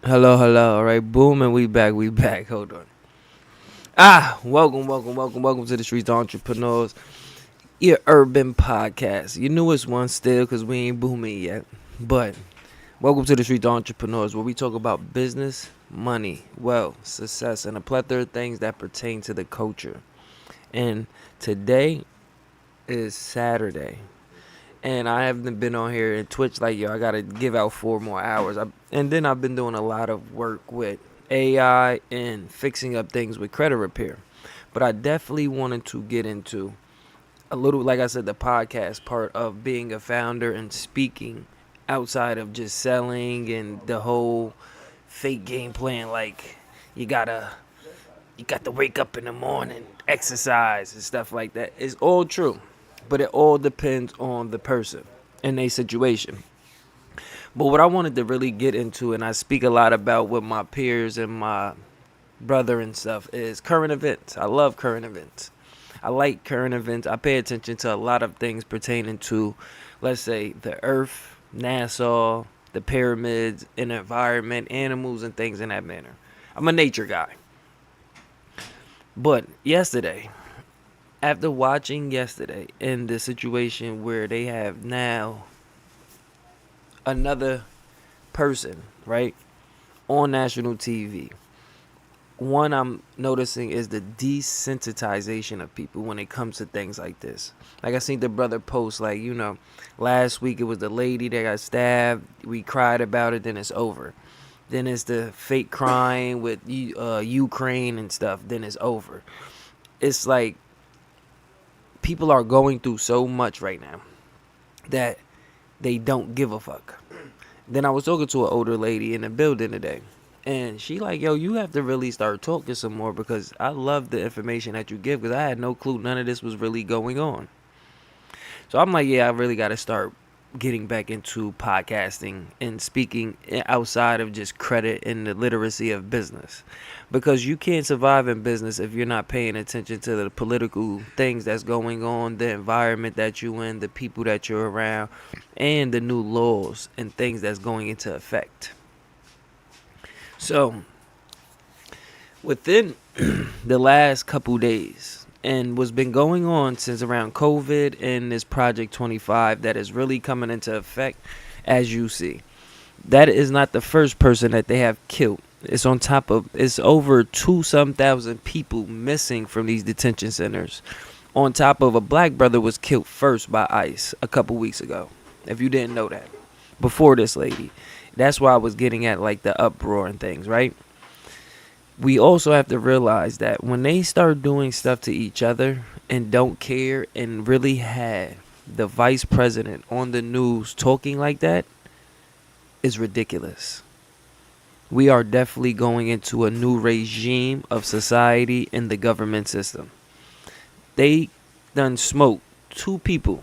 Hello. All right, boom, and we back. Hold on. Welcome to the Streets Entrepreneurs, your urban podcast. Your newest one still, because we ain't booming yet. But welcome to the Streets Entrepreneurs, where we talk about business, money, wealth, success, and a plethora of things that pertain to the culture. And today is Saturday. And I haven't been on here in Twitch like yo. I gotta give out 4 more hours. And then I've been doing a lot of work with AI and fixing up things with credit repair. But I definitely wanted to get into a little, like I said, the podcast part of being a founder and speaking outside of just selling and the whole fake game plan. Like you gotta, you got to wake up in the morning, exercise and stuff like that. It's all true, but it all depends on the person and their situation. But what I wanted to really get into, and I speak a lot about with my peers and my brother and stuff, is current events. I love current events. I like current events. I pay attention to a lot of things pertaining to, let's say, the earth, NASA, the pyramids, and environment, animals, and things in that manner. I'm a nature guy. But yesterday, after watching yesterday in the situation where they have now another person, right, on national TV, one I'm noticing is the desensitization of people when it comes to things like this. Like I seen the brother post, like, last week it was the lady that got stabbed. We cried about it, then it's over. Then it's the fake crying with Ukraine and stuff. Then it's over. It's like people are going through so much right now that they don't give a fuck. Then I was talking to an older lady in the building today, and she like, yo, you have to really start talking some more because I love the information that you give because I had no clue none of this was really going on. So I'm like, yeah, I really got to start getting back into podcasting and speaking outside of just credit and the literacy of business, because you can't survive in business if you're not paying attention to the political things that's going on, the environment that you in, the people that you're around, and the new laws and things that's going into effect. So within the last couple days, and what's been going on since around COVID and this Project 25 that is really coming into effect, as you see, that is not the first person that they have killed. It's on top of, it's over some thousand people missing from these detention centers. On top of, a black brother was killed first by ICE a couple weeks ago. If you didn't know that, before this lady, that's why I was getting at like the uproar and things, right? We also have to realize that when they start doing stuff to each other and don't care and really have the vice president on the news talking like that, is ridiculous. We are definitely going into a new regime of society in the government system. They done smoked 2 people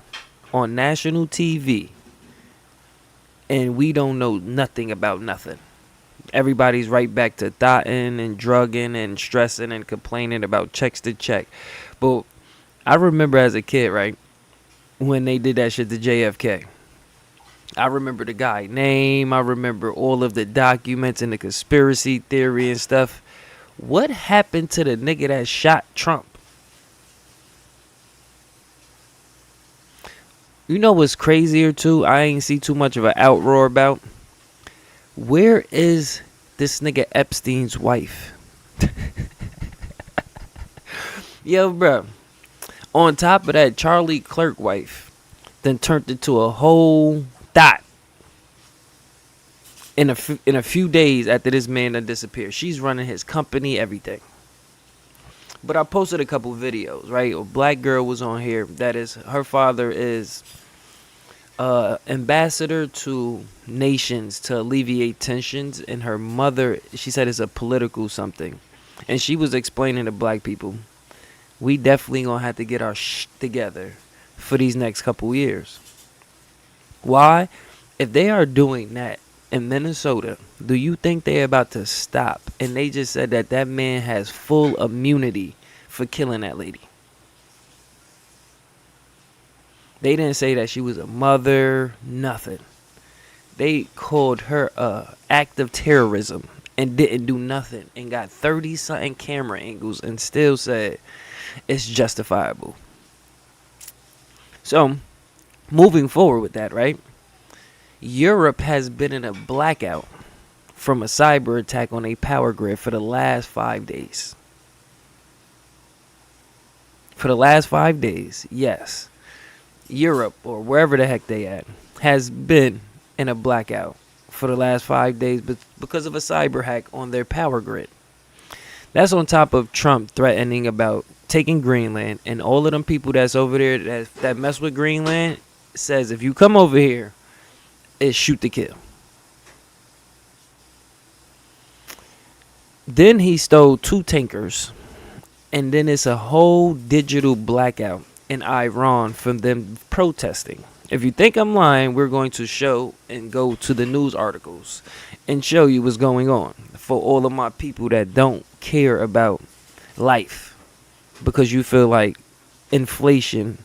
on national TV, and we don't know nothing about nothing. Everybody's right back to thotting and drugging and stressing and complaining about checks to check. But I remember as a kid, right, when they did that shit to JFK. I remember the guy name. I remember all of the documents and the conspiracy theory and stuff. What happened to the nigga that shot Trump? You know what's crazier too? I ain't see too much of an outroar about. Where is this nigga Epstein's wife? Yo, bro. On top of that, Charlie Clerk wife then turned into a whole dot in a few days after this man done disappeared. She's running his company, everything. But I posted a couple videos, right? A black girl was on here. That is, her father is ambassador to nations to alleviate tensions, and her mother, she said, is a political something. And she was explaining to black people, we definitely gonna have to get our together for these next couple years. Why? If they are doing that in Minnesota, do you think they're about to stop? And they just said that that man has full immunity for killing that lady. They didn't say that she was a mother, nothing. They called her a act of terrorism and didn't do nothing and got 30 something camera angles and still said it's justifiable. So, moving forward with that, right? Europe has been in a blackout from a cyber attack on a power grid for the last 5 days. For the last 5 days, yes, Europe or wherever the heck they at has been in a blackout for the last 5 days because of a cyber hack on their power grid. That's on top of Trump threatening about taking Greenland, and all of them people that's over there that mess with Greenland says if you come over here, it's shoot to kill. Then he stole 2 tankers, and then it's a whole digital blackout in Iran from them protesting. If you think I'm lying, we're going to show and go to the news articles and show you what's going on for all of my people that don't care about life because you feel like inflation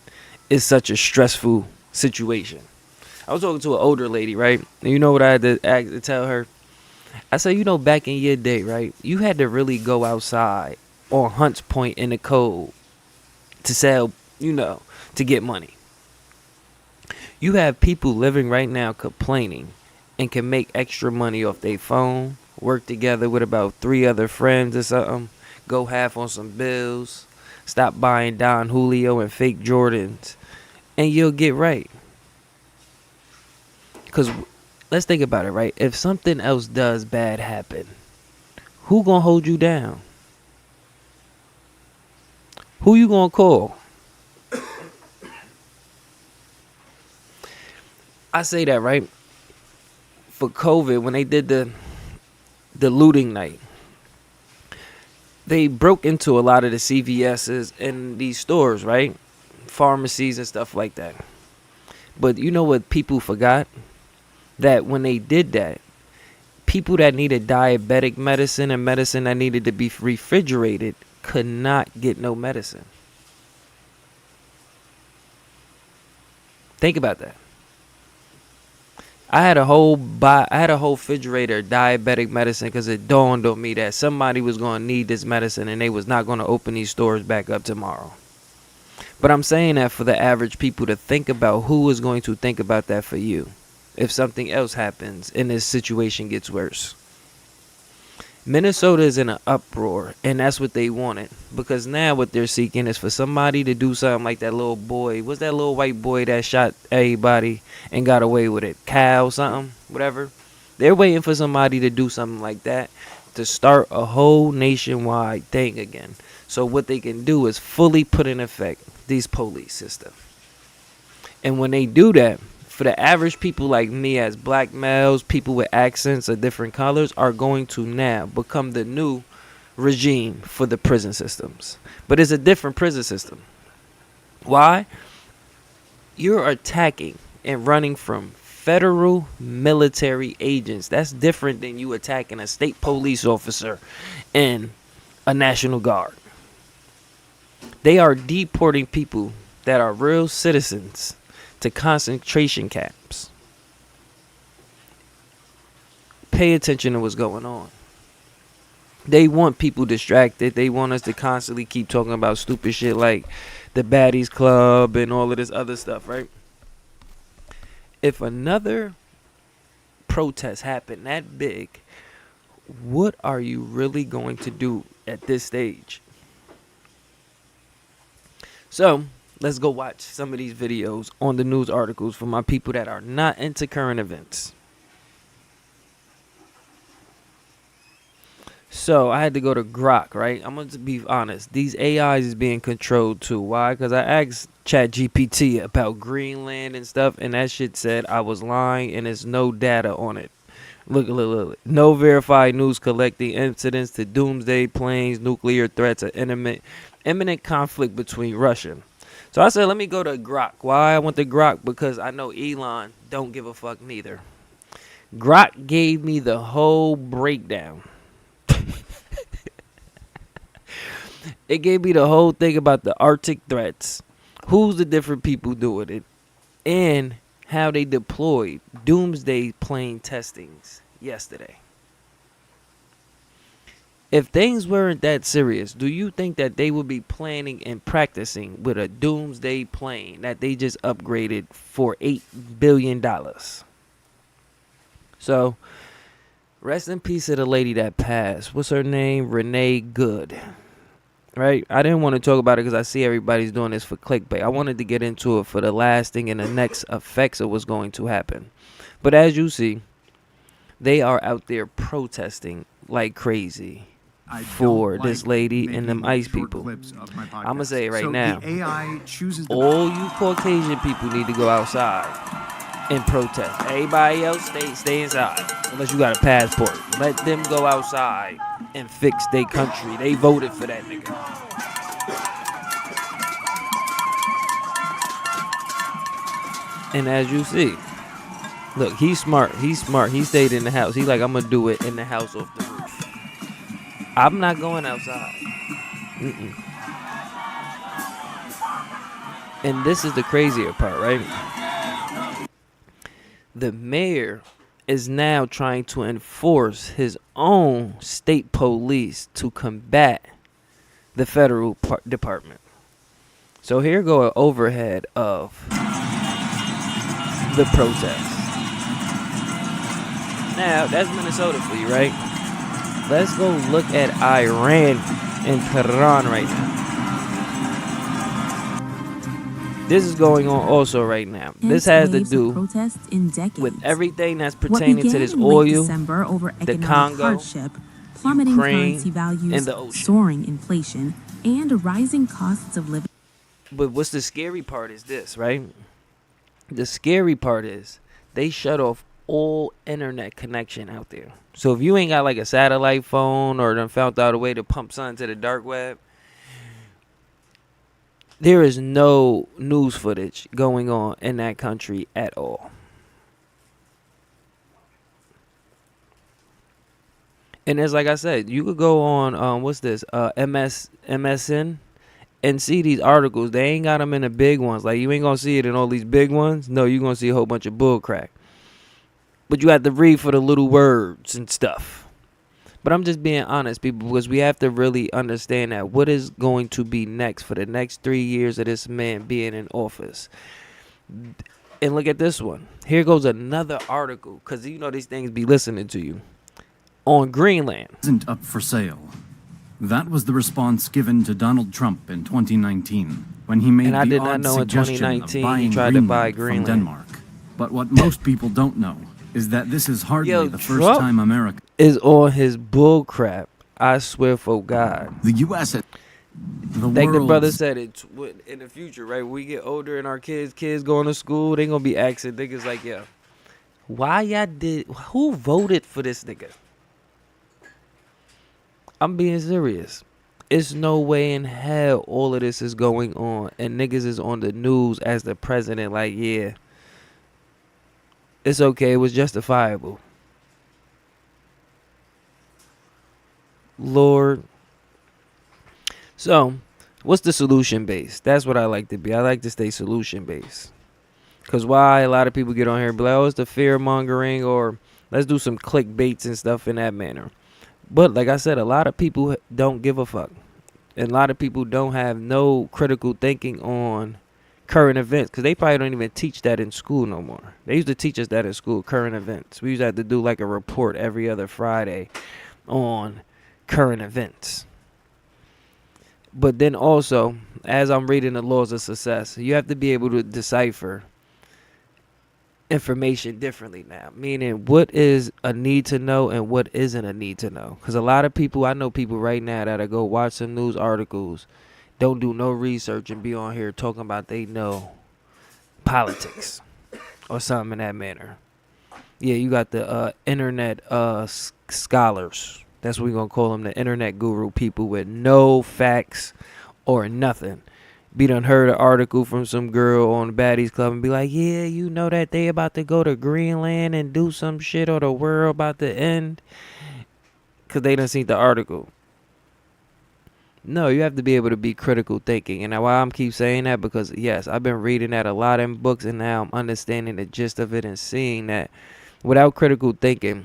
is such a stressful situation. I was talking to an older lady, right? And you know what I had to tell her? I said, back in your day, right? You had to really go outside on Hunts Point in the cold to sell, to get money. You have people living right now complaining and can make extra money off their phone, work together with about 3 other friends or something, go half on some bills, stop buying Don Julio and fake Jordans, and you'll get right. Because let's think about it, right? If something else does bad happen, who gonna hold you down? Who you gonna call? I say that, right? For COVID, when they did the looting night, they broke into a lot of the CVS's and these stores, right? Pharmacies and stuff like that. But you know what people forgot? That when they did that, people that needed diabetic medicine and medicine that needed to be refrigerated could not get no medicine. Think about that. I had a whole refrigerator of diabetic medicine because it dawned on me that somebody was going to need this medicine and they was not going to open these stores back up tomorrow. But I'm saying that for the average people to think about who is going to think about that for you if something else happens and this situation gets worse. Minnesota is in an uproar, and that's what they wanted, because now what they're seeking is for somebody to do something like that little boy. What's that little white boy that shot everybody and got away with it? Cal something, whatever. They're waiting for somebody to do something like that to start a whole nationwide thing again. So what they can do is fully put in effect these police system. And when they do that, for the average people like me as black males, people with accents of different colors are going to now become the new regime for the prison systems. But it's a different prison system. Why? You're attacking and running from federal military agents. That's different than you attacking a state police officer and a National Guard. They are deporting people that are real citizens to concentration camps. Pay attention to what's going on. They want people distracted. They want us to constantly keep talking about stupid shit like the Baddies Club and all of this other stuff, right? If another protest happened that big, what are you really going to do at this stage? So, let's go watch some of these videos on the news articles for my people that are not into current events. So I had to go to Grok, right? I'm going to be honest. These AIs is being controlled too. Why? Because I asked ChatGPT about Greenland and stuff, and that shit said I was lying and there's no data on it. Look. No verified news collecting incidents to doomsday planes, nuclear threats, or imminent conflict between Russia. So I said, let me go to Grok. Why I went to Grok? Because I know Elon don't give a fuck neither. Grok gave me the whole breakdown. It gave me the whole thing about the Arctic threats, who's the different people doing it, and how they deployed doomsday plane testings yesterday. If things weren't that serious, do you think that they would be planning and practicing with a doomsday plane that they just upgraded for $8 billion? So, rest in peace to the lady that passed. What's her name? Renee Good. Right? I didn't want to talk about it because I see everybody's doing this for clickbait. I wanted to get into it for the lasting and the next effects of what's going to happen. But as you see, they are out there protesting like crazy for this lady and them ICE people. I'm going to say it right now. All you Caucasian people need to go outside and protest. Everybody else, stay inside. Unless you got a passport. Let them go outside and fix their country. They voted for that nigga. And as you see, look, he's smart. He stayed in the house. He's like, I'm going to do it in the house off the roof. I'm not going outside. And this is the crazier part, right? The mayor is now trying to enforce his own state police to combat the federal department. So here go an overhead of the protest. Now, that's Minnesota for you, right? Let's go look at Iran and Tehran right now. This is going on also right now. This has to do with everything that's pertaining to this oil, the Congo, plummeting Ukraine, currency values, and the ocean. soaring inflation, and rising costs of living. But what's the scary part is this, right? The scary part is they shut off all internet connection out there. So if you ain't got like a satellite phone or done found out a way to pump something to the dark web, there is no news footage going on in that country at all. And it's like I said, you could go on MSN and see these articles. They ain't got them in the big ones. Like, you ain't gonna see it in all these big ones. No, you're gonna see a whole bunch of bull crack. But you have to read for the little words and stuff. But I'm just being honest, people, because we have to really understand that what is going to be next for the next 3 years of this man being in office. And look at this one. Here goes another article, because you know these things be listening to you. On Greenland. Isn't up for sale. That was the response given to Donald Trump in 2019 when he made And I the did not odd know in suggestion of 2019 he buying tried to buy Greenland Greenland. from Denmark. But what most people don't know is that this is hardly the first Trump time America is on his bull crap. I swear for God. the U.S. Like the brother said, it in the future, right? When we get older and our kids going to school, they gonna be asking niggas like, "Yo, who voted for this nigga?" I'm being serious. It's no way in hell all of this is going on and niggas is on the news as the president like, yeah, it's okay, it was justifiable. Lord. So, what's the solution based? That's what I like to be. I like to stay solution based. Because why a lot of people get on here and be like, oh, it's the fear mongering, or let's do some clickbaits and stuff in that manner. But like I said, a lot of people don't give a fuck. And a lot of people don't have no critical thinking on current events, because they probably don't even teach that in school no more. They used to teach us that in school, current events. We used to have to do like a report every other Friday on current events. But then also, as I'm reading the laws of success, you have to be able to decipher information differently now. Meaning, what is a need to know and what isn't a need to know. Because a lot of people, I know people right now that'll go watch some news articles, don't do no research, and be on here talking about they know politics or something in that manner. Yeah, you got the internet scholars. That's what we're going to call them, the internet guru people with no facts or nothing. Be done heard an article from some girl on the Baddies Club and be like, yeah, you know that they about to go to Greenland and do some shit, or the world about to end, because they done seen the article. No, you have to be able to be critical thinking. And why I'm keep saying that, because yes, I've been reading that a lot in books, and now I'm understanding the gist of it and seeing that without critical thinking,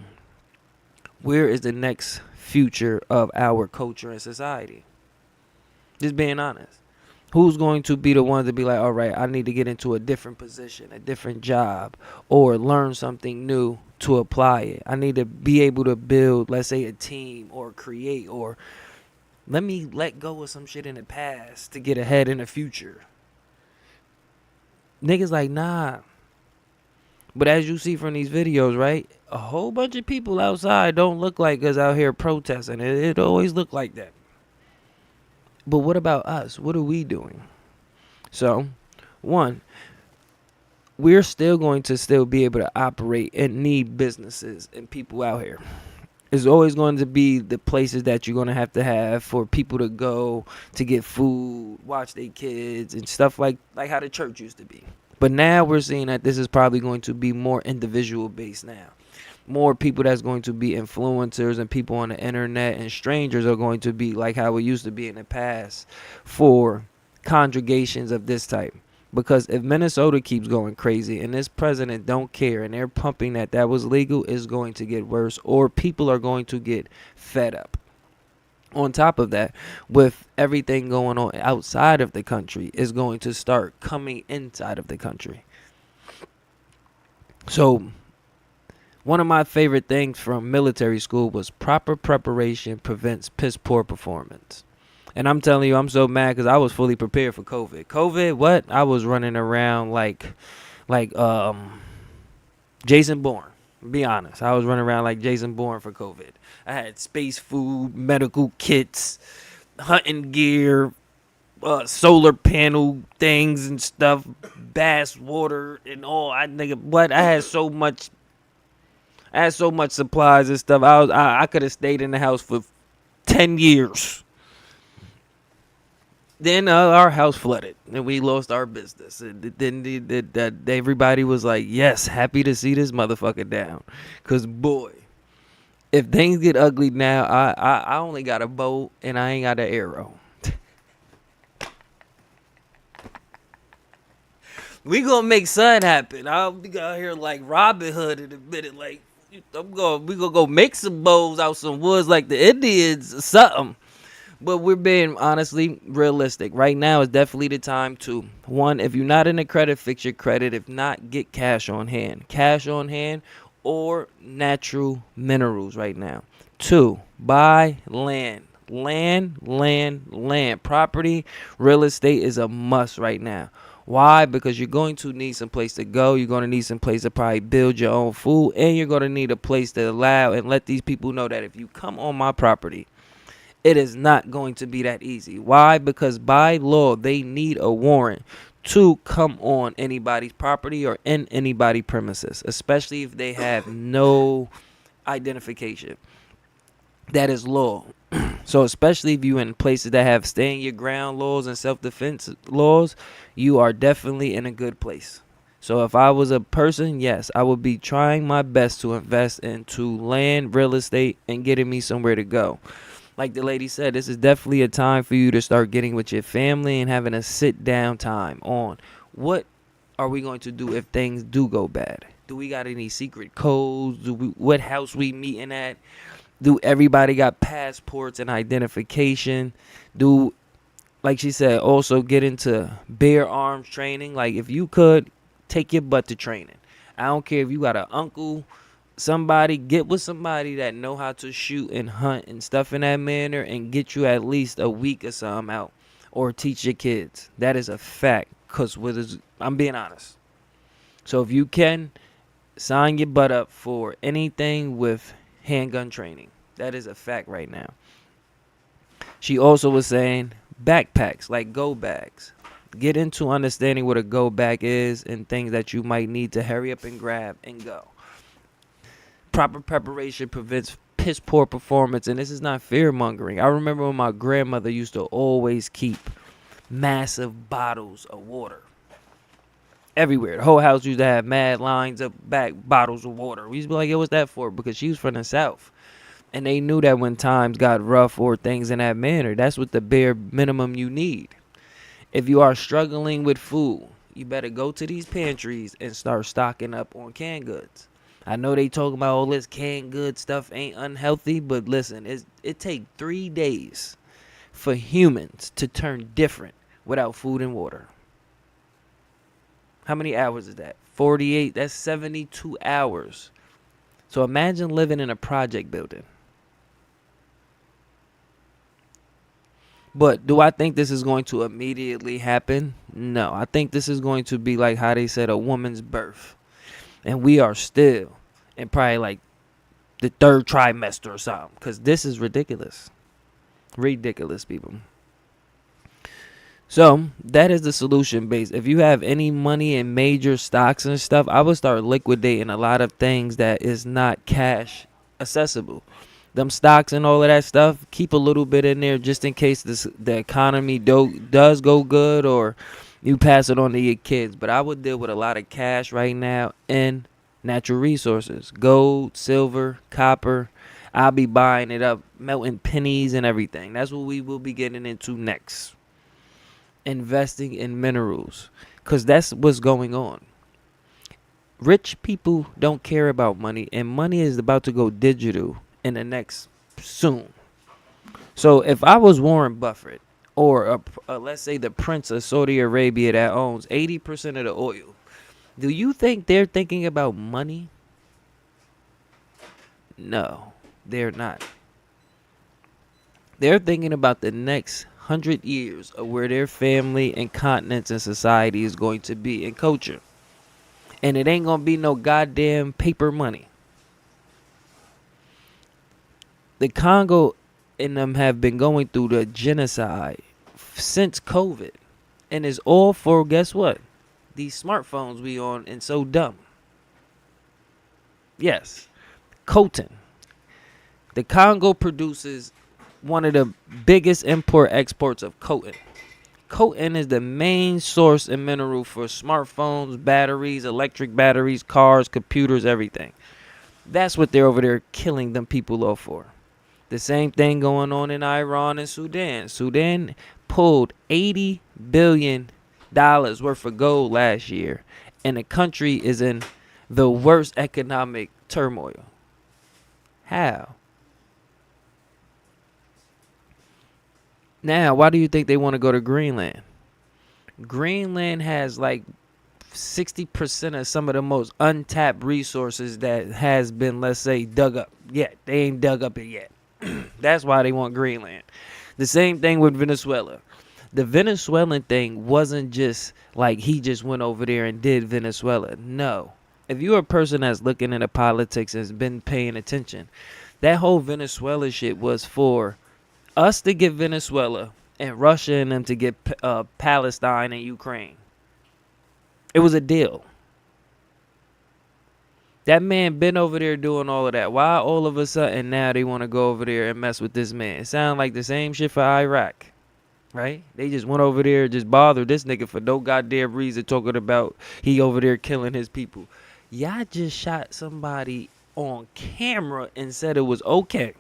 where is the next future of our culture and society? Just being honest. Who's going to be the one to be like, all right, I need to get into a different position, a different job, or learn something new to apply it? I need to be able to build, let's say, a team or create, or let me let go of some shit in the past to get ahead in the future. Niggas like, nah. But as you see from these videos, right, a whole bunch of people outside don't look like us out here protesting. It always look like that. But what about us? What are we doing? So, one, we're still going to still be able to operate and need businesses and people out here. It's always going to be the places that you're going to have for people to go to get food, watch their kids, and stuff like how the church used to be. But now we're seeing that this is probably going to be more individual based now. More people that's going to be influencers and people on the internet, and strangers are going to be like how it used to be in the past for congregations of this type. Because if Minnesota keeps going crazy and this president don't care and they're pumping that was legal, it's going to get worse, or people are going to get fed up. On top of that, with everything going on outside of the country, is going to start coming inside of the country. So one of my favorite things from military school was proper preparation prevents piss poor performance. And I'm telling you, I'm so mad because I was fully prepared for COVID. COVID, what? I was running around like Jason Bourne. Be honest, I was running around like Jason Bourne for COVID. I had space food, medical kits, hunting gear, solar panel things and stuff, bass water and all. I had so much. I had so much supplies and stuff. I could have stayed in the house for 10 years. Then our house flooded and we lost our business. And then everybody was like, yes, happy to see this motherfucker down. Because, boy, if things get ugly now, I only got a bow and I ain't got an arrow. We gonna make something happen. I'll be out here like Robin Hood in a minute. Like, we gonna go make some bows out some woods like the Indians or something. But we're being honestly realistic. Right now is definitely the time to, one, if you're not in the credit, fix your credit. If not, get cash on hand. Cash on hand or natural minerals right now. Two, buy land. Land. Property, real estate is a must right now. Why? Because you're going to need some place to go. You're going to need some place to probably build your own food. And you're going to need a place to allow and let these people know that if you come on my property, it is not going to be that easy. Why? Because by law, they need a warrant to come on anybody's property or in anybody's premises, especially if they have no identification. That is law. So especially if you in places that have stand your ground laws and self-defense laws, you are definitely in a good place. So if I was a person, yes, I would be trying my best to invest into land, real estate, and getting me somewhere to go. Like the lady said, this is definitely a time for you to start getting with your family and having a sit down time on what are we going to do if things do go bad. Do we got any secret codes? What house we meeting at? Do everybody got passports and identification? Do, like she said, also get into bear arms training. Like if you could, take your butt to training. I don't care if you got an uncle, somebody, get with somebody that know how to shoot and hunt and stuff in that manner and get you at least a week or something out, or teach your kids. That is a fact, because I'm being honest. So if you can, sign your butt up for anything with handgun training. That is a fact right now. She also was saying backpacks, like go bags. Get into understanding what a go bag is and things that you might need to hurry up and grab and go. Proper preparation prevents piss poor performance, and this is not fear mongering. I remember when my grandmother used to always keep massive bottles of water everywhere. The whole house used to have mad lines of back bottles of water. We used to be like, yo, what's that for? Because she was from the South. And they knew that when times got rough or things in that manner, that's what the bare minimum you need. If you are struggling with food, you better go to these pantries and start stocking up on canned goods. I know they talking about all this canned good stuff ain't unhealthy, but listen, it take 3 days for humans to turn different without food and water. How many hours is that? 48, that's 72 hours. So imagine living in a project building. But do I think this is going to immediately happen? No. I think this is going to be like how they said a woman's birth. And we are still in probably like the 3rd trimester or something. Because this is ridiculous. Ridiculous, people. So that is the solution base. If you have any money in major stocks and stuff, I would start liquidating a lot of things that is not cash accessible. Them stocks and all of that stuff, keep a little bit in there just in case the economy does go good or you pass it on to your kids. But I would deal with a lot of cash right now and natural resources. Gold, silver, copper. I'll be buying it up, melting pennies and everything. That's what we will be getting into next. Investing in minerals. Because that's what's going on. Rich people don't care about money, and money is about to go digital in the next soon. So if I was Warren Buffett or let's say the Prince of Saudi Arabia that owns 80% of the oil, do you think they're thinking about money? No, they're not. They're thinking about the next 100 years of where their family and continents and society is going to be and culture. And it ain't going to be no goddamn paper money. The Congo and them have been going through the genocide since COVID. And it's all for, guess what? These smartphones we on and so dumb. Yes. Coltan. The Congo produces one of the biggest import-exports of coltan. Coltan is the main source and mineral for smartphones, batteries, electric batteries, cars, computers, everything. That's what they're over there killing them people off for. The same thing going on in Iran and Sudan. Sudan pulled $80 billion worth of gold last year, and the country is in the worst economic turmoil. How? Now, why do you think they want to go to Greenland? Greenland has like 60% of some of the most untapped resources that has been, let's say, dug up yet. They ain't dug up it yet. That's why they want Greenland. The same thing with Venezuela. The Venezuelan thing wasn't just like he just went over there and did Venezuela. No. If you're a person that's looking into politics and has been paying attention, that whole Venezuela shit was for us to get Venezuela and Russia and them to get Palestine and Ukraine. It was a deal. That man been over there doing all of that. Why all of a sudden now they want to go over there and mess with this man? It sounds like the same shit for Iraq, right? They just went over there and just bothered this nigga for no goddamn reason, talking about he over there killing his people. Y'all just shot somebody on camera and said it was okay.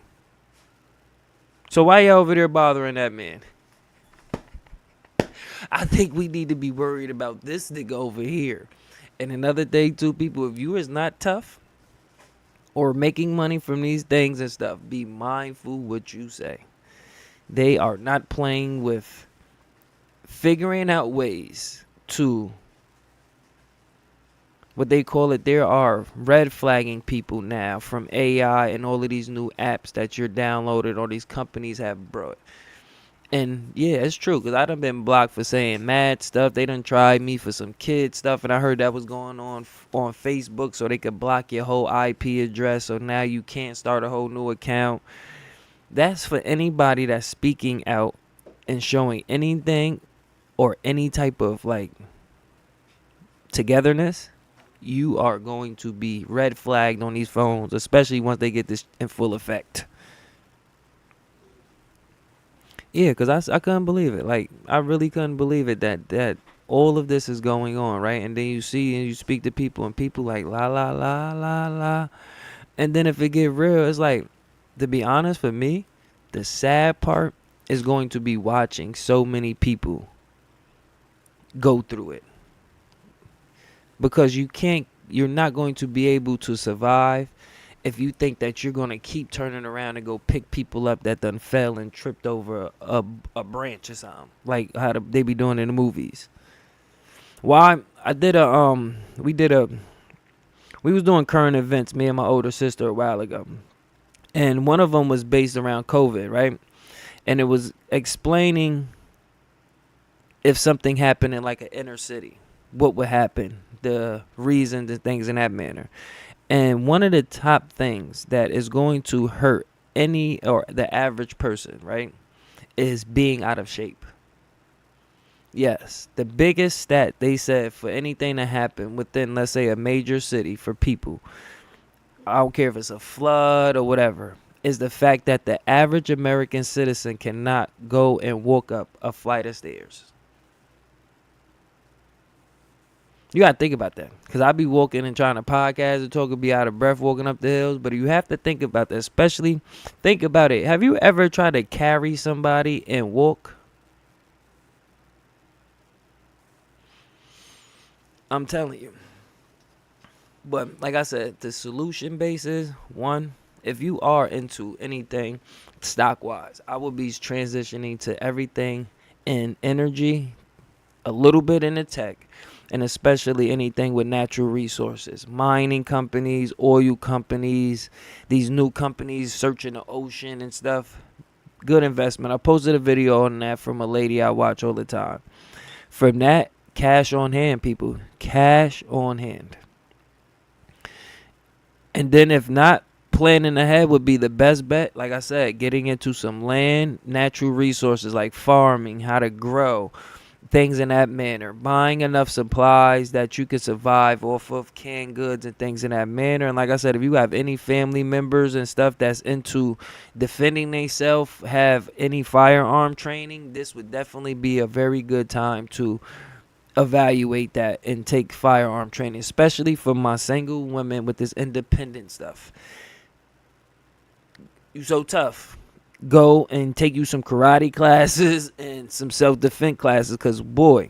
So why y'all over there bothering that man? I think we need to be worried about this nigga over here. And another thing too, people, if you is not tough or making money from these things and stuff, be mindful what you say. They are not playing with figuring out ways to, what they call it, there are red flagging people now from AI and all of these new apps that you're downloaded or these companies have brought. And yeah, it's true, because I done been blocked for saying mad stuff. They done tried me for some kid stuff, and I heard that was going on Facebook, so they could block your whole IP address, so now you can't start a whole new account. That's for anybody that's speaking out and showing anything or any type of like togetherness. You are going to be red flagged on these phones, especially once they get this in full effect. Yeah, because I couldn't believe it. Like, I really couldn't believe it that all of this is going on, right? And then you see and you speak to people, and people like, la, la, la, la, la. And then if it get real, it's like, To be honest, for me, the sad part is going to be watching so many people go through it, because you're not going to be able to survive if you think that you're going to keep turning around and go pick people up that done fell and tripped over a branch or something, like how they be doing in the movies. Why I did we was doing current events, me and my older sister, a while ago, and one of them was based around COVID, right? And it was explaining if something happened in like an inner city, what would happen, the reasons and things in that manner. And one of the top things that is going to hurt any or the average person, right, is being out of shape. Yes, the biggest stat they said for anything to happen within, let's say, a major city for people, I don't care if it's a flood or whatever, is the fact that the average American citizen cannot go and walk up a flight of stairs. You got to think about that, because I be walking and trying to podcast and talk and be out of breath walking up the hills. But you have to think about that, especially think about it. Have you ever tried to carry somebody and walk? I'm telling you. But like I said, the solution base is, one, if you are into anything stock wise, I will be transitioning to everything in energy, a little bit in the tech, and especially anything with natural resources, mining companies, oil companies, these new companies searching the ocean and stuff. Good investment. I posted a video on that from a lady I watch all the time. From that, cash on hand, people. Cash on hand. And then if not, planning ahead would be the best bet. Like I said, getting into some land, natural resources like farming, how to grow, things in that manner. Buying enough supplies that you can survive off of canned goods and things in that manner. And like I said, if you have any family members and stuff that's into defending themselves, have any firearm training, this would definitely be a very good time to evaluate that and take firearm training, especially for my single women with this independent stuff. You so tough. Go and take you some karate classes and some self-defense classes, because boy,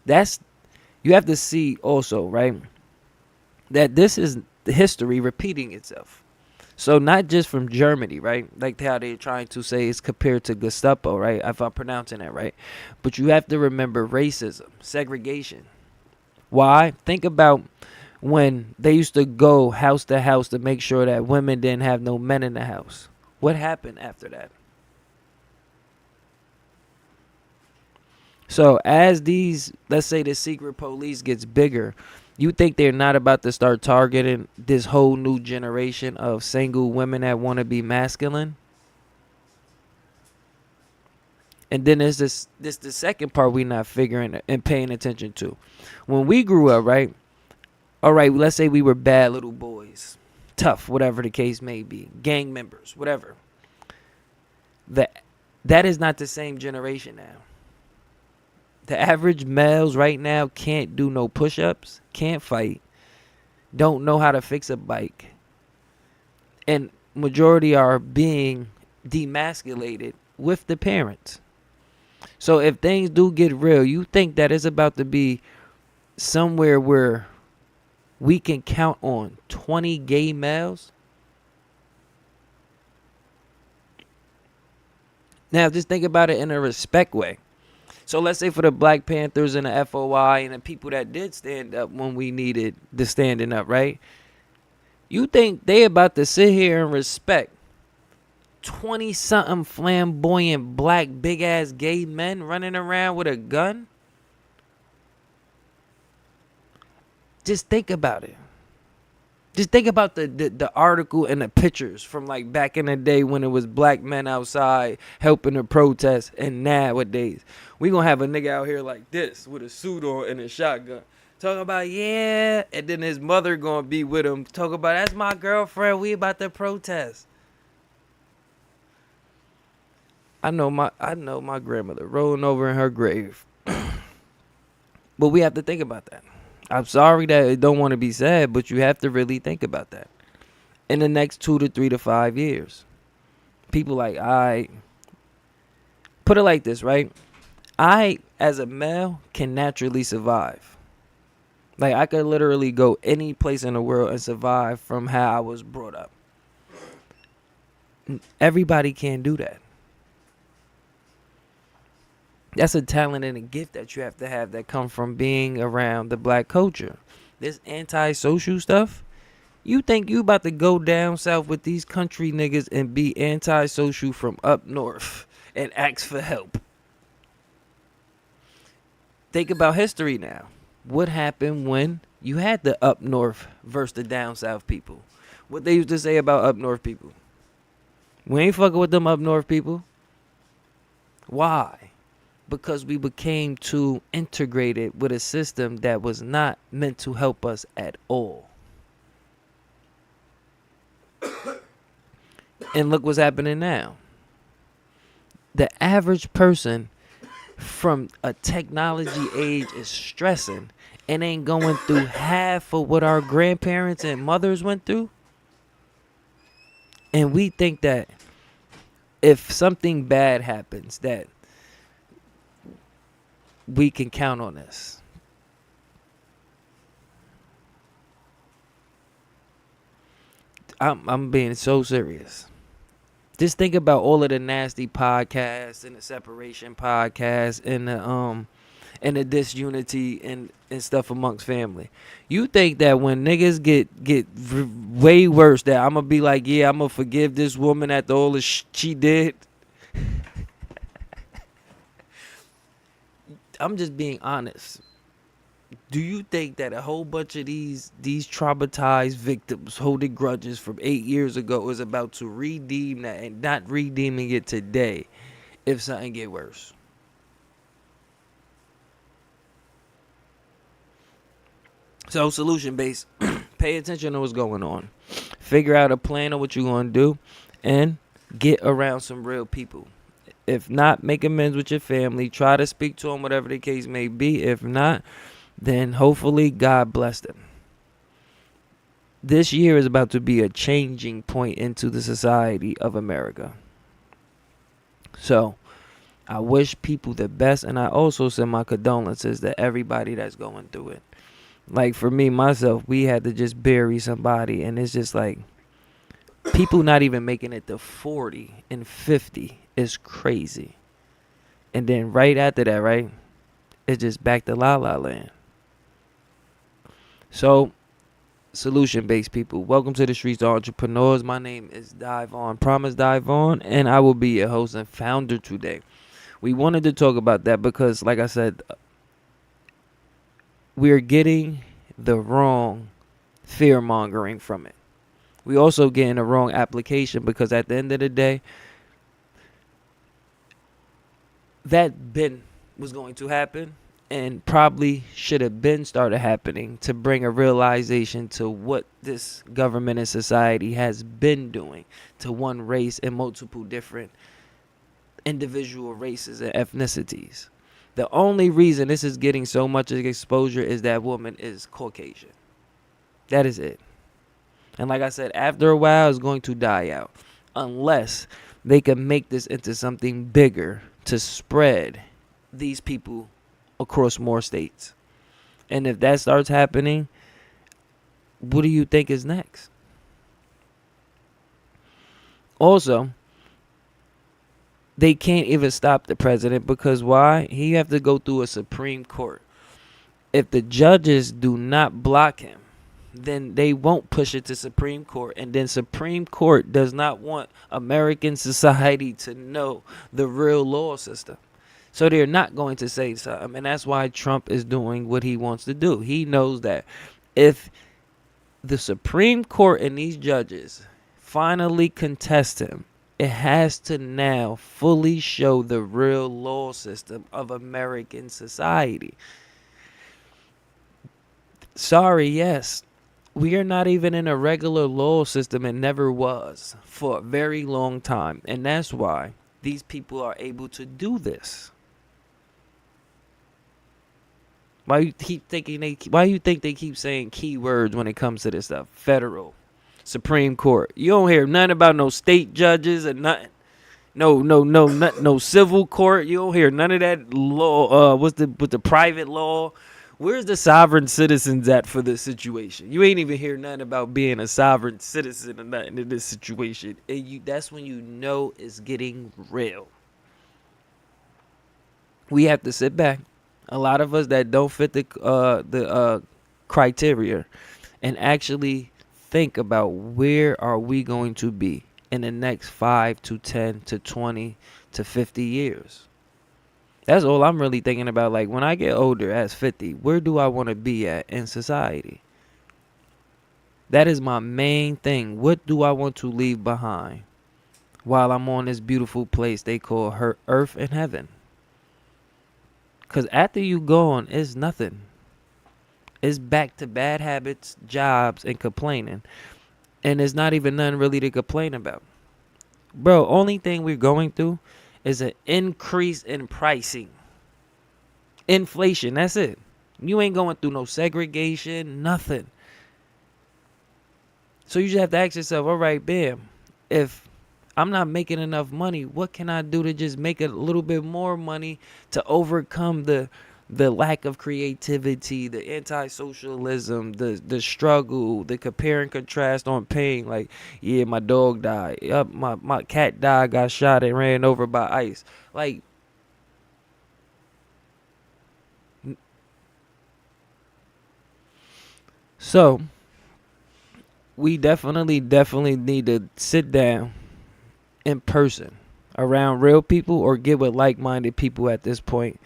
that's, you have to see also, right, that this is the history repeating itself. So not just from Germany, right, like how they're trying to say it's compared to Gestapo, right, if I'm pronouncing that right, but you have to remember racism, segregation. Why? Think about when they used to go house to house to make sure that women didn't have no men in the house. What happened after that? So as these, let's say the secret police gets bigger, you think they're not about to start targeting this whole new generation of single women that want to be masculine? And then there's this the second part we not figuring and paying attention to. When we grew up, right? All right, let's say we were bad little boys, tough, whatever the case may be, gang members, whatever. That is not the same generation now. The average males right now can't do no push-ups, can't fight, don't know how to fix a bike, and majority are being demasculated with the parents. So if things do get real, you think that it's about to be somewhere where we can count on 20 gay males? Now just think about it in a respect way. So let's say for the Black Panthers and the FOI and the people that did stand up when we needed the standing up, right? You think they about to sit here and respect 20-something flamboyant black big-ass gay men running around with a gun? Just think about it. Just think about the article and the pictures from like back in the day when it was black men outside helping to protest, and nowadays we gonna have a nigga out here like this with a suit on and a shotgun talking about, yeah, and then his mother gonna be with him talking about, that's my girlfriend, we about to protest. I know my grandmother rolling over in her grave. But we have to think about that. I'm sorry that it don't want to be sad, but you have to really think about that in the next 2 to 3 to 5 years. people like, I put it like this, right? I, as a male, can naturally survive. Like, I could literally go any place in the world and survive from how I was brought up. Everybody can't do that. That's a talent and a gift that you have that come from being around the black culture. This anti-social stuff, you think you about to go down south with these country niggas and be anti-social from up north and ask for help. Think about history now. What happened when you had the up north versus the down south people? What they used to say about up north people? We ain't fucking with them up north people. Why? Because we became too integrated with a system that was not meant to help us at all. And look what's happening now. The average person from a technology age is stressing and ain't going through half of what our grandparents and mothers went through. And we think that if something bad happens, that we can count on this. I'm being so serious. Just think about all of the nasty podcasts and the separation podcasts and the disunity and stuff amongst family. You think that when niggas get way worse, that I'm gonna be like, yeah, I'm gonna forgive this woman after all the she did? I'm just being honest. Do you think that a whole bunch of these traumatized victims holding grudges from 8 years ago is about to redeem that and not redeeming it today if something get worse? So solution based, pay attention to what's going on. Figure out a plan of what you're going to do and get around some real people. If not, make amends with your family. Try to speak to them, whatever the case may be. If not, then hopefully God bless them. This year is about to be a changing point into the society of America. So I wish people the best, and I also send my condolences to everybody that's going through it. Like for me, myself, we had to just bury somebody, and it's just like people not even making it to 40 and 50 is crazy. And then right after that, right, it's just back to La La Land. So, solution-based people, welcome to the Streets of Entrepreneurs. My name is Divon, Promise Divon, and I will be your host and founder today. We wanted to talk about that because, like I said, we're getting the wrong fear-mongering from it. We also getting the wrong application because at the end of the day, that been was going to happen and probably should have been started happening to bring a realization to what this government and society has been doing to one race and multiple different individual races and ethnicities. The only reason this is getting so much exposure is that woman is Caucasian. That is it. And like I said, after a while, it's going to die out. Unless they can make this into something bigger to spread these people across more states. And if that starts happening, what do you think is next? Also, they can't even stop the president because why? He have to go through a Supreme Court. If the judges do not block him, then they won't push it to Supreme Court. And then Supreme Court does not want American society to know the real law system. So they're not going to say something. And that's why Trump is doing what he wants to do. He knows that if the Supreme Court and these judges finally contest him, it has to now fully show the real law system of American society. Sorry, yes. We are not even in a regular law system and never was for a very long time. And that's why these people are able to do this. Why you think they keep saying keywords when it comes to this stuff? Federal, Supreme Court. You don't hear nothing about no state judges or nothing. No civil court. You don't hear none of that law. What's the private law? Where's the sovereign citizens at for this situation? You ain't even hear nothing about being a sovereign citizen or nothing in this situation. And that's when you know it's getting real. We have to sit back. A lot of us that don't fit the criteria, and actually think about where are we going to be in the next 5 to 10 to 20 to 50 years. That's all I'm really thinking about. Like, when I get older, as 50, where do I want to be at in society? That is my main thing. What do I want to leave behind while I'm on this beautiful place they call her earth and heaven? Because after you gone, it's nothing. It's back to bad habits, jobs, and complaining. And there's not even nothing really to complain about. Bro, only thing we're going through is an increase in pricing. Inflation, that's it. You ain't going through no segregation, nothing. So you just have to ask yourself, all right, bam, if I'm not making enough money, what can I do to just make a little bit more money to overcome the lack of creativity, the anti-socialism, the struggle, the compare and contrast on pain? Like, yeah, my dog died. Yep, my cat died, got shot and ran over by ice. Like, so we definitely need to sit down in person around real people or get with like-minded people at this point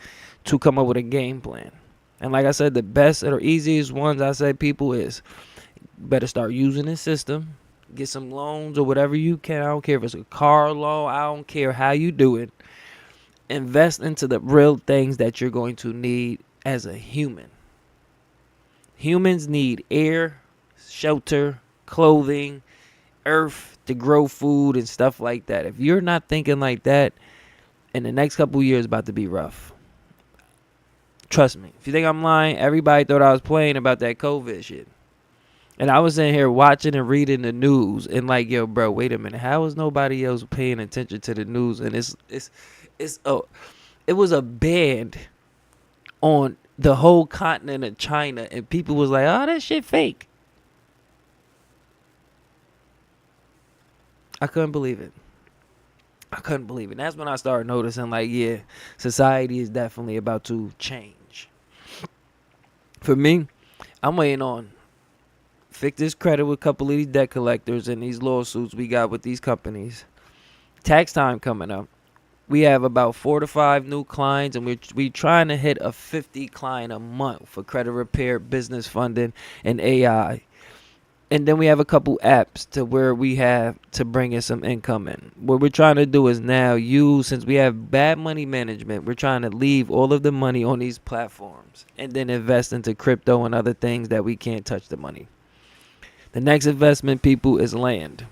to come up with a game plan. And like I said, the best or easiest ones I say people is better start using the system, get some loans or whatever you can. I don't care if it's a car loan, I don't care how you do it. Invest into the real things that you're going to need as a human. Humans need air, shelter, clothing, earth to grow food and stuff like that. If you're not thinking like that, in the next couple of years about to be rough. Trust me. If you think I'm lying, everybody thought I was playing about that COVID shit. And I was in here watching and reading the news and like, yo, bro, wait a minute. How is nobody else paying attention to the news? And it was a ban on the whole continent of China, and people was like, oh, that shit fake. I couldn't believe it. And that's when I started noticing, like, yeah, society is definitely about to change. For me, I'm waiting on fix this credit with a couple of these debt collectors and these lawsuits we got with these companies. Tax time coming up. We have about 4 to 5 new clients, and we trying to hit a 50 client a month for credit repair, business funding, and AI. And then we have a couple apps to where we have to bring in some income in. What we're trying to do is now use, since we have bad money management, we're trying to leave all of the money on these platforms and then invest into crypto and other things that we can't touch the money. The next investment, people, is land.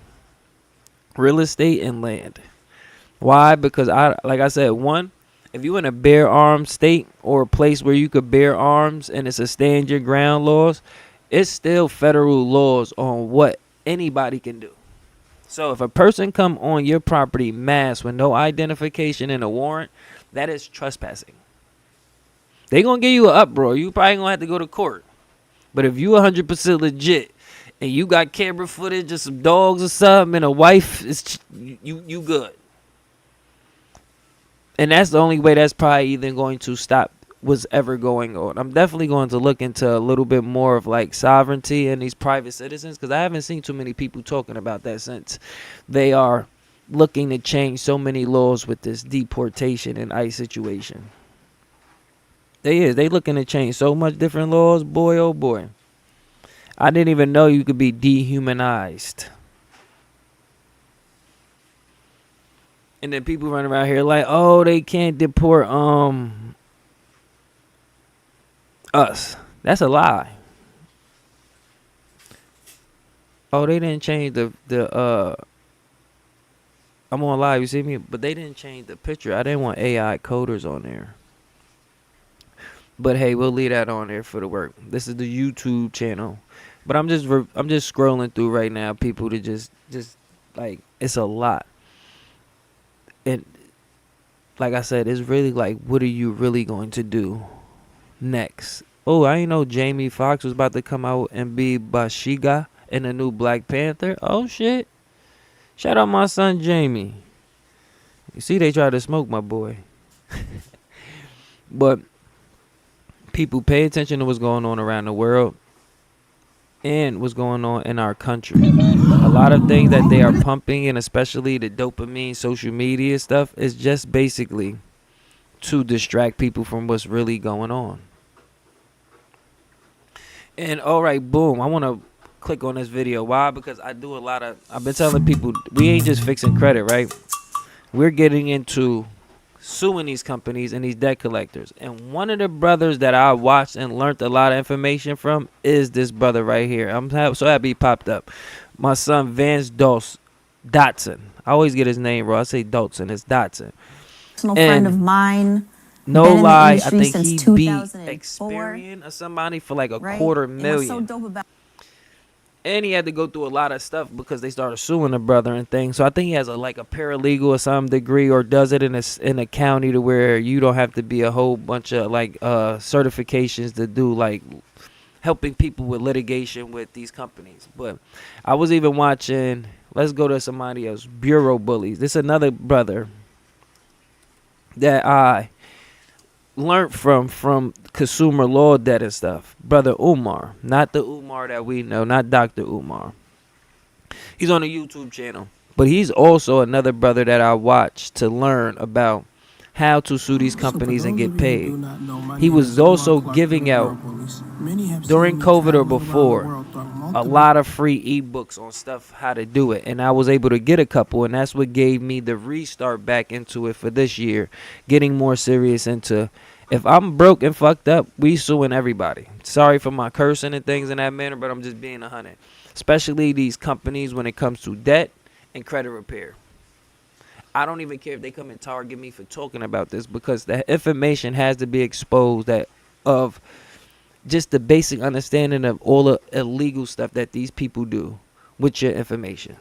Real estate and land. Why? Because, like I said, one, if you in a bear arms state or a place where you could bear arms and it's a stand your ground laws, it's still federal laws on what anybody can do. So if a person come on your property mass with no identification and a warrant, that is trespassing. They gonna give you an uproar. You probably gonna have to go to court. But if you 100% legit and you got camera footage of some dogs or something and a wife, you good. And that's the only way that's probably even going to stop what's ever going on. I'm definitely going to look into a little bit more of like sovereignty and these private citizens, because I haven't seen too many people talking about that since they are looking to change so many laws with this deportation and ICE situation. They looking to change so much different laws, boy, oh boy. I didn't even know you could be dehumanized. And then people run around here like, oh, they can't deport us. That's a lie. Oh, they didn't change the I'm on live, you see me? But they didn't change the picture. I didn't want AI coders on there. But hey, we'll leave that on there for the work. This is the YouTube channel. But I'm just scrolling through right now, people, to just like, it's a lot. And like I said, it's really like, what are you really going to do next? Oh, I ain't know Jamie Foxx was about to come out and be Bashiga in the new Black Panther. Oh shit. Shout out my son Jamie. You see, they tried to smoke my boy. But people, pay attention to what's going on around the world and what's going on in our country. A lot of things that they are pumping, and especially the dopamine social media stuff, is just basically to distract people from what's really going on. And all right, boom, I want to click on this video. Why? Because I've been telling people, we ain't just fixing credit, right? We're getting into suing these companies and these debt collectors. And one of the brothers that I watched and learned a lot of information from is this brother right here. I'm so happy he popped up. My son Vance Dotson. I always get his name wrong. I say Dotson. It's Dotson. Personal friend of mine. No been in the lie, I industry think since he beat 2004, Experian or somebody for like a right? quarter And what's so million. dope about And he had to go through a lot of stuff because they started suing the brother and things. So I think he has a paralegal or some degree, or does it in a county to where you don't have to be a whole bunch of certifications to do like helping people with litigation with these companies. But I was even watching, let's go to somebody else, Bureau Bullies. This is another brother that I learned from consumer law debt and stuff. Brother Umar, not the Umar that we know, not Dr. Umar. He's on a YouTube channel, but he's also another brother that I watch to learn about how to sue these companies and get paid. He was also giving out, during COVID or before, a lot of free ebooks on stuff, how to do it. And I was able to get a couple, and that's what gave me the restart back into it for this year, getting more serious into, if I'm broke and fucked up, we suing everybody. Sorry for my cursing and things in that manner, but I'm just being 100. Especially these companies when it comes to debt and credit repair. I don't even care if they come and target me for talking about this, because the information has to be exposed of just the basic understanding of all the illegal stuff that these people do with your information.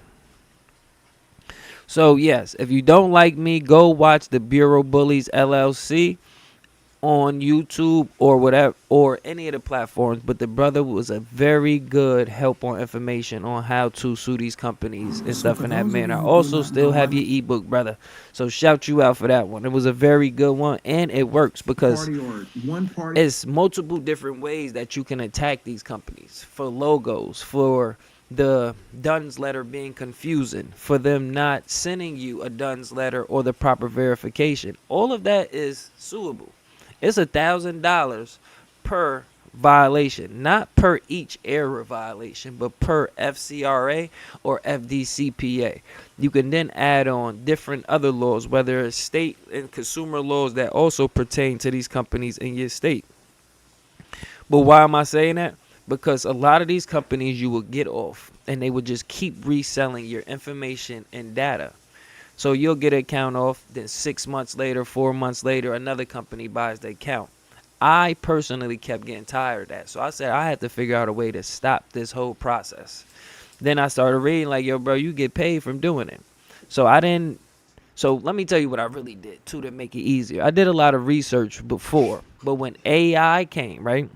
So yes, if you don't like me, go watch the Bureau Bullies LLC on YouTube or whatever, or any of the platforms. But the brother was a very good help on information on how to sue these companies and stuff in that manner. I also still have your ebook, brother, so shout you out for that one. It was a very good one, and it works because it's multiple different ways that you can attack these companies, for logos, for the Dunn's letter being confusing, for them not sending you a Dunn's letter or the proper verification. All of that is suable. It's $1,000 per violation, not per each error violation, but per FCRA or FDCPA. You can then add on different other laws, whether it's state and consumer laws that also pertain to these companies in your state. But why am I saying that? Because a lot of these companies you will get off, and they will just keep reselling your information and data. So you'll get an account off, then 6 months later, 4 months later, another company buys the account. I personally kept getting tired of that. So I said I had to figure out a way to stop this whole process. Then I started reading like, yo, bro, you get paid from doing it. So let me tell you what I really did, too, to make it easier. I did a lot of research before, but when AI came, right,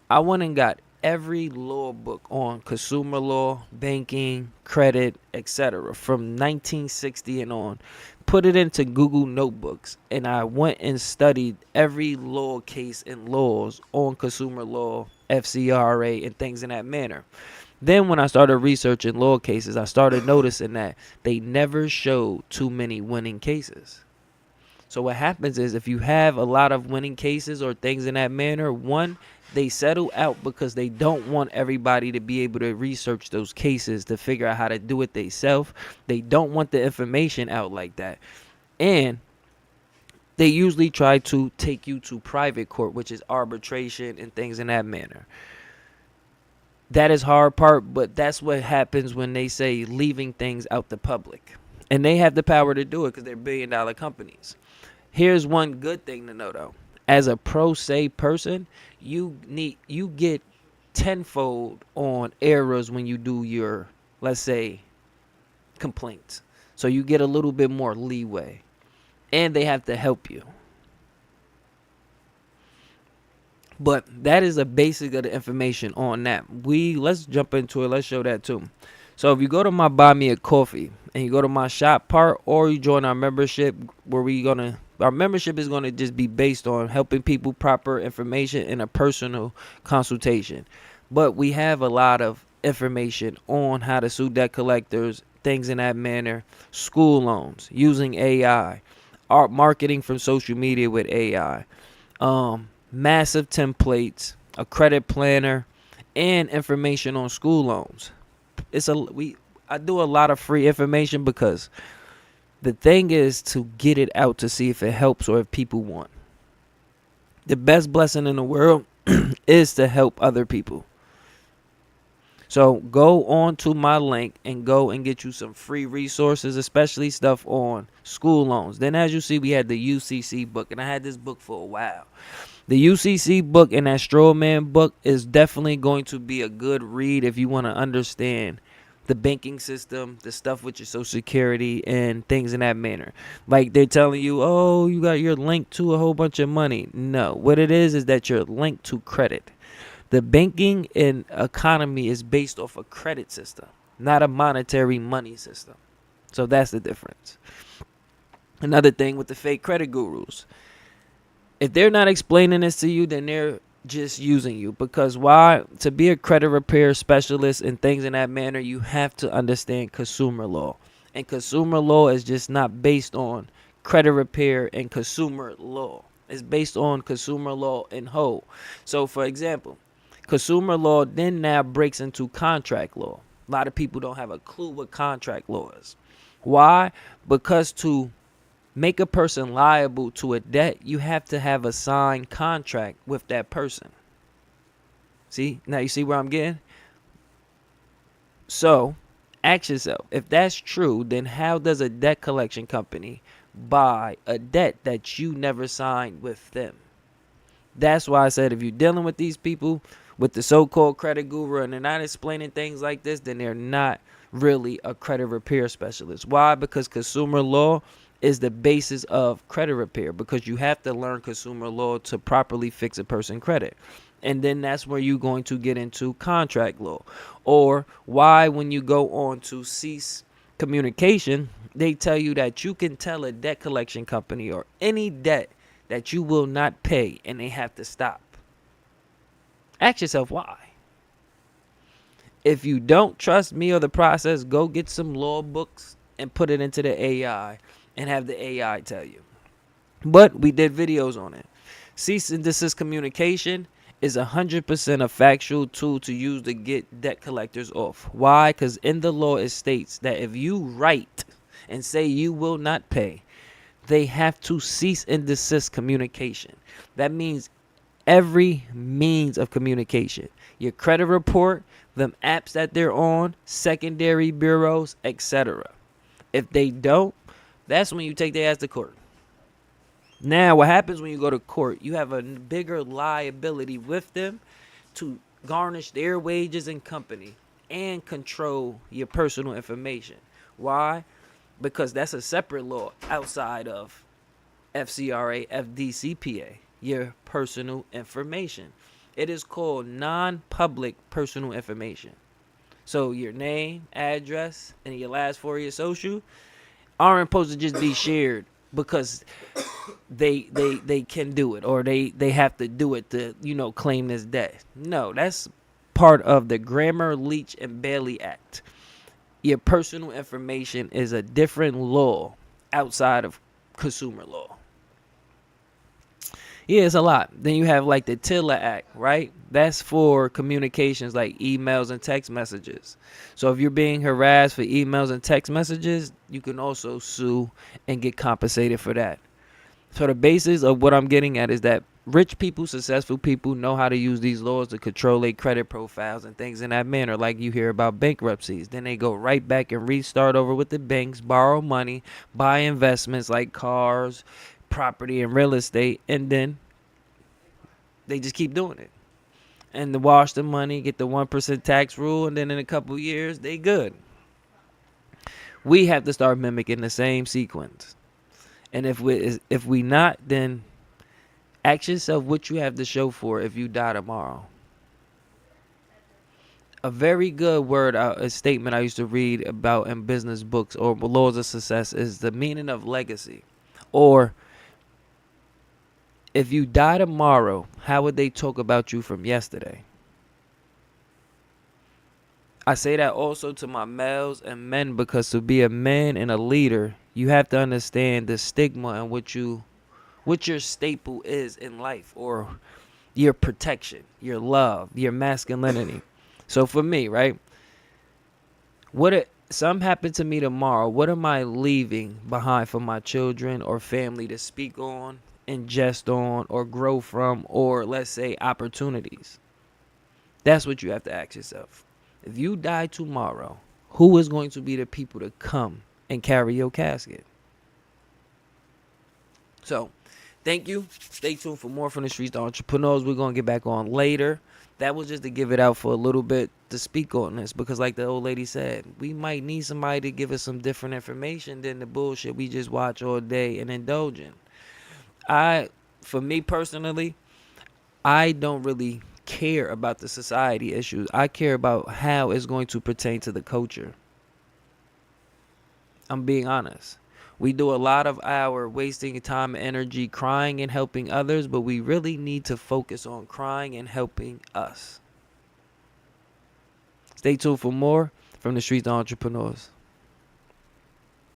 I went and got every law book on consumer law, banking, credit, etc. from 1960 and on, put it into Google Notebooks, and I went and studied every law case and laws on consumer law, FCRA, and things in that manner. Then when I started researching law cases, I started noticing that they never showed too many winning cases. So what happens is, if you have a lot of winning cases or things in that manner, one, they settle out because they don't want everybody to be able to research those cases to figure out how to do it themselves. They don't want the information out like that. And they usually try to take you to private court, which is arbitration and things in that manner. That is hard part, but that's what happens when they say leaving things out the public. And they have the power to do it because they're billion-dollar companies. Here's one good thing to know, though. As a pro se person, you get tenfold on errors when you do your, let's say, complaints. So you get a little bit more leeway. And they have to help you. But that is a basic of the information on that. Let's jump into it. Let's show that too. So if you go to my Buy Me a Coffee and you go to my shop part, or you join our membership, where our membership is gonna just be based on helping people proper information in a personal consultation. But we have a lot of information on how to sue debt collectors, things in that manner, school loans, using AI, art marketing from social media with AI, massive templates, a credit planner, and information on school loans. I do a lot of free information because the thing is to get it out to see if it helps or if people want. The best blessing in the world is to help other people. So go on to my link and go and get you some free resources, especially stuff on school loans. Then as you see, we had the UCC book, and I had this book for a while. The UCC book and that Strawman book is definitely going to be a good read if you want to understand the banking system, the stuff with your Social Security and things in that manner. Like they're telling you, oh, you got your link to a whole bunch of money. No, what it is that you're linked to credit. The banking and economy is based off a credit system, not a monetary money system. So that's the difference. Another thing with the fake credit gurus. If they're not explaining this to you, then they're just using you. Because why? To be a credit repair specialist and things in that manner, you have to understand consumer law. And consumer law is just not based on credit repair and consumer law. It's based on consumer law in whole. So, for example, consumer law then now breaks into contract law. A lot of people don't have a clue what contract law is. Why? Because to make a person liable to a debt, you have to have a signed contract with that person. See? Now you see where I'm getting? So, ask yourself, if that's true, then how does a debt collection company buy a debt that you never signed with them? That's why I said if you're dealing with these people, with the so-called credit guru, and they're not explaining things like this, then they're not really a credit repair specialist. Why? Because consumer law is the basis of credit repair, because you have to learn consumer law to properly fix a person's credit. And then that's where you're going to get into contract law. Or why, when you go on to cease communication, they tell you that you can tell a debt collection company or any debt that you will not pay, and they have to stop. Ask yourself why. If you don't trust me or the process, go get some law books and put it into the AI and have the AI tell you. But we did videos on it. Cease and desist communication is 100% a factual tool to use to get debt collectors off. Why? Because in the law it states that if you write and say you will not pay, they have to cease and desist communication. That means every means of communication. Your credit report, them apps that they're on, secondary bureaus, etc. If they don't, that's when you take their ass to court. Now, what happens when you go to court? You have a bigger liability with them to garnish their wages and company and control your personal information. Why? Because that's a separate law outside of FCRA, FDCPA, your personal information. It is called non-public personal information. So your name, address, and your last four of your social aren't supposed to just be shared because they can do it, or they have to do it to, claim this debt. No, that's part of the Grammar, Leach, and Bailey Act. Your personal information is a different law outside of consumer law. Yeah, it's a lot. Then you have like the TILA Act, right? That's for communications like emails and text messages. So if you're being harassed for emails and text messages, you can also sue and get compensated for that. So the basis of what I'm getting at is that rich people, successful people know how to use these laws to control their credit profiles and things in that manner. Like you hear about bankruptcies. Then they go right back and restart over with the banks, borrow money, buy investments like cars, property, and real estate, and then they just keep doing it. And to wash the money, get the 1% tax rule, and then in a couple years, they good. we have to start mimicking the same sequence. And if we not, then ask yourself what you have to show for if you die tomorrow. A very good word, a statement I used to read about in business books or laws of success is the meaning of legacy. Or if you die tomorrow, how would they talk about you from yesterday? I say that also to my males and men, because to be a man and a leader, you have to understand the stigma and what your staple is in life, or your protection, your love, your masculinity. So for me, right? Something happened to me tomorrow, what am I leaving behind for my children or family to speak on, ingest on, or grow from, or let's say opportunities? That's what you have to ask yourself. If you die tomorrow, who is going to be the people to come and carry your casket? So, thank you. Stay tuned for more from the Streets to Entrepreneurs. We're going to get back on later. That was just to give it out for a little bit to speak on this, because like the old lady said, we might need somebody to give us some different information than the bullshit we just watch all day and indulge in. For me personally, I don't really care about the society issues. I care about how it's going to pertain to the culture. I'm being honest. We do a lot of our wasting time and energy crying and helping others, but we really need to focus on crying and helping us. Stay tuned for more from the Streets to Entrepreneurs.